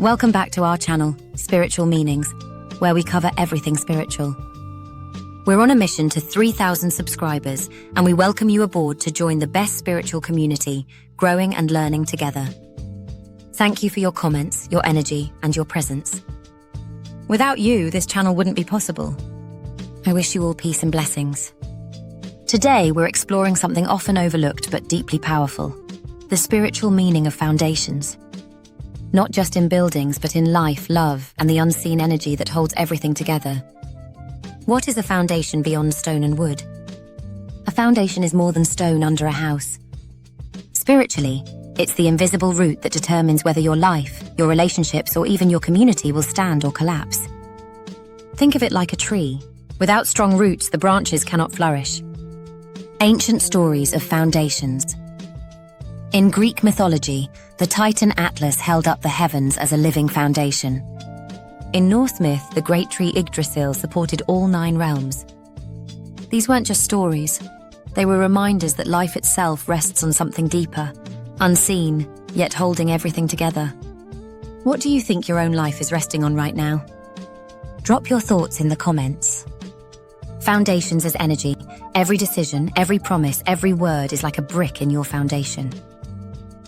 Welcome back to our channel, Spiritual Meanings, where we cover everything spiritual. We're on a mission to 3,000 subscribers, and we welcome you aboard to join the best spiritual community, growing and learning together. Thank you for your comments, your energy, and your presence. Without you, this channel wouldn't be possible. I wish you all peace and blessings. Today, we're exploring something often overlooked but deeply powerful: the spiritual meaning of foundations. Not just in buildings, but in life, love, and the unseen energy that holds everything together. What is a foundation beyond stone and wood? A foundation is more than stone under a house. Spiritually, it's the invisible root that determines whether your life, your relationships, or even your community will stand or collapse. Think of it like a tree. Without strong roots, the branches cannot flourish. Ancient stories of foundations. In Greek mythology, the Titan Atlas held up the heavens as a living foundation. In Norse myth, the great tree Yggdrasil supported all 9 realms. These weren't just stories. They were reminders that life itself rests on something deeper, unseen, yet holding everything together. What do you think your own life is resting on right now? Drop your thoughts in the comments. Foundations as energy. Every decision, every promise, every word is like a brick in your foundation.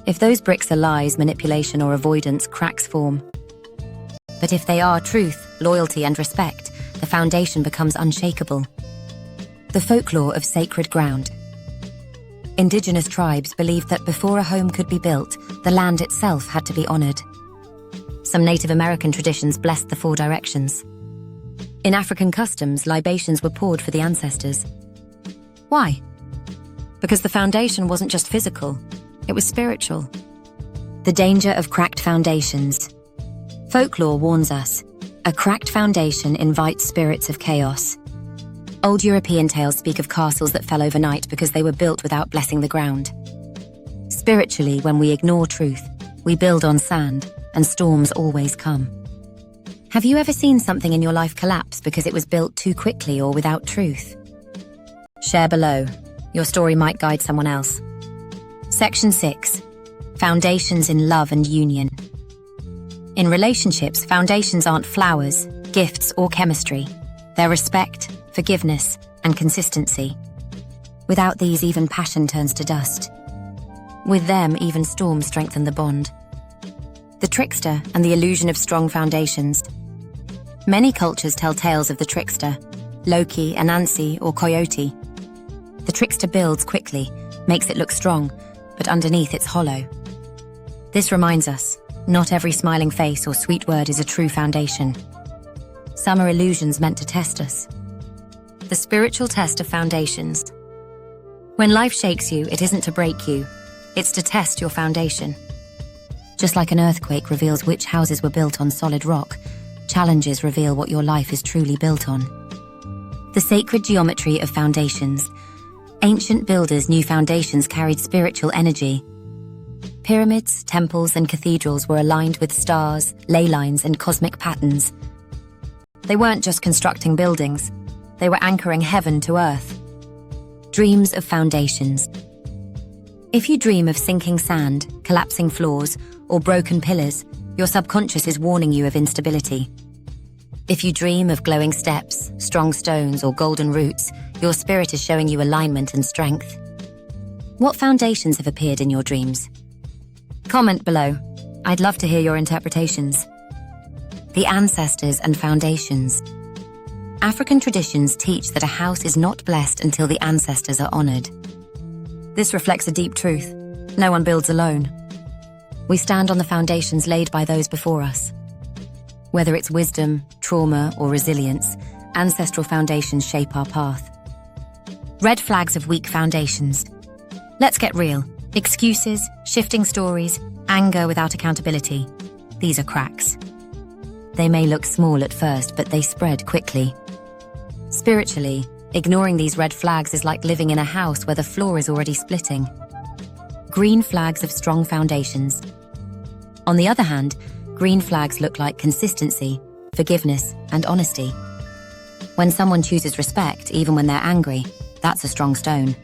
If those bricks are lies, manipulation, or avoidance, cracks form. But if they are truth, loyalty, and respect, the foundation becomes unshakable. The folklore of sacred ground. Indigenous tribes believed that before a home could be built, the land itself had to be honored. Some Native American traditions blessed the 4 directions. In African customs, libations were poured for the ancestors. Why? Because the foundation wasn't just physical. It was spiritual. The danger of cracked foundations. Folklore warns us, a cracked foundation invites spirits of chaos. Old European tales speak of castles that fell overnight because they were built without blessing the ground. Spiritually, when we ignore truth, we build on sand, and storms always come. Have you ever seen something in your life collapse because it was built too quickly or without truth? Share below. Your story might guide someone else. Section 6. Foundations in love and union. In relationships, foundations aren't flowers, gifts, or chemistry. They're respect, forgiveness, and consistency. Without these, even passion turns to dust. With them, even storms strengthen the bond. The trickster and the illusion of strong foundations. Many cultures tell tales of the trickster, Loki, Anansi, or Coyote. The trickster builds quickly, makes it look strong, but underneath it's hollow. This reminds us, not every smiling face or sweet word is a true foundation. Some are illusions meant to test us. The spiritual test of foundations. When life shakes you, it isn't to break you, it's to test your foundation. Just like an earthquake reveals which houses were built on solid rock, challenges reveal what your life is truly built on. The sacred geometry of foundations. Ancient builders knew foundations carried spiritual energy. Pyramids, temples, and cathedrals were aligned with stars, ley lines, and cosmic patterns. They weren't just constructing buildings, they were anchoring heaven to earth. Dreams of foundations. If you dream of sinking sand, collapsing floors, or broken pillars, your subconscious is warning you of instability. If you dream of glowing steps, strong stones, or golden roots, your spirit is showing you alignment and strength. What foundations have appeared in your dreams? Comment below. I'd love to hear your interpretations. The ancestors and foundations. African traditions teach that a house is not blessed until the ancestors are honored. This reflects a deep truth. No one builds alone. We stand on the foundations laid by those before us. Whether it's wisdom, trauma, or resilience, ancestral foundations shape our path. Red flags of weak foundations. Let's get real. Excuses, shifting stories, anger without accountability. These are cracks. They may look small at first, but they spread quickly. Spiritually, ignoring these red flags is like living in a house where the floor is already splitting. Green flags of strong foundations. On the other hand, green flags look like consistency, forgiveness, and honesty. When someone chooses respect, even when they're angry, that's a strong stone.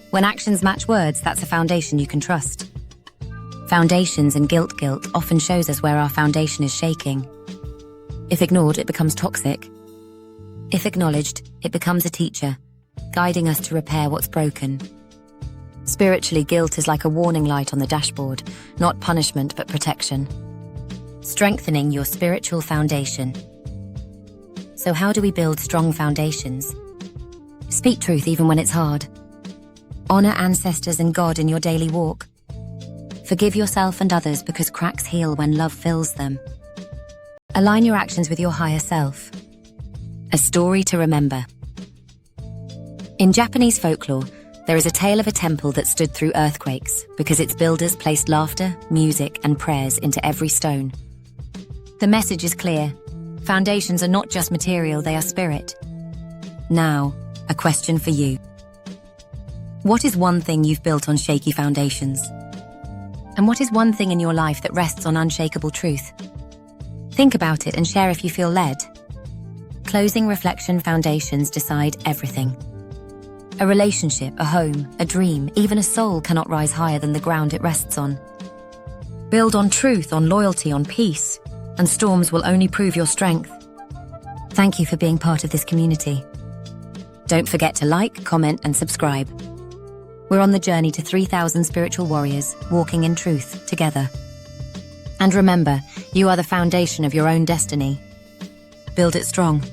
When actions match words, that's a foundation you can trust. Foundations and guilt often shows us where our foundation is shaking. If ignored, it becomes toxic. If acknowledged, it becomes a teacher, guiding us to repair what's broken. Spiritually, guilt is like a warning light on the dashboard, not punishment but protection. Strengthening your spiritual foundation. So how do we build strong foundations? Speak truth even when it's hard. Honor ancestors and God in your daily walk. Forgive yourself and others because cracks heal when love fills them. Align your actions with your higher self. A story to remember. In Japanese folklore, there is a tale of a temple that stood through earthquakes because its builders placed laughter, music, and prayers into every stone. The message is clear. Foundations are not just material, they are spirit. Now, a question for you. What is one thing you've built on shaky foundations? And what is one thing in your life that rests on unshakable truth? Think about it and share if you feel led. Closing reflection: foundations decide everything. A relationship, a home, a dream, even a soul cannot rise higher than the ground it rests on. Build on truth, on loyalty, on peace, and storms will only prove your strength. Thank you for being part of this community. Don't forget to like, comment, and subscribe. We're on the journey to 3,000 spiritual warriors, walking in truth together. And remember, you are the foundation of your own destiny. Build it strong.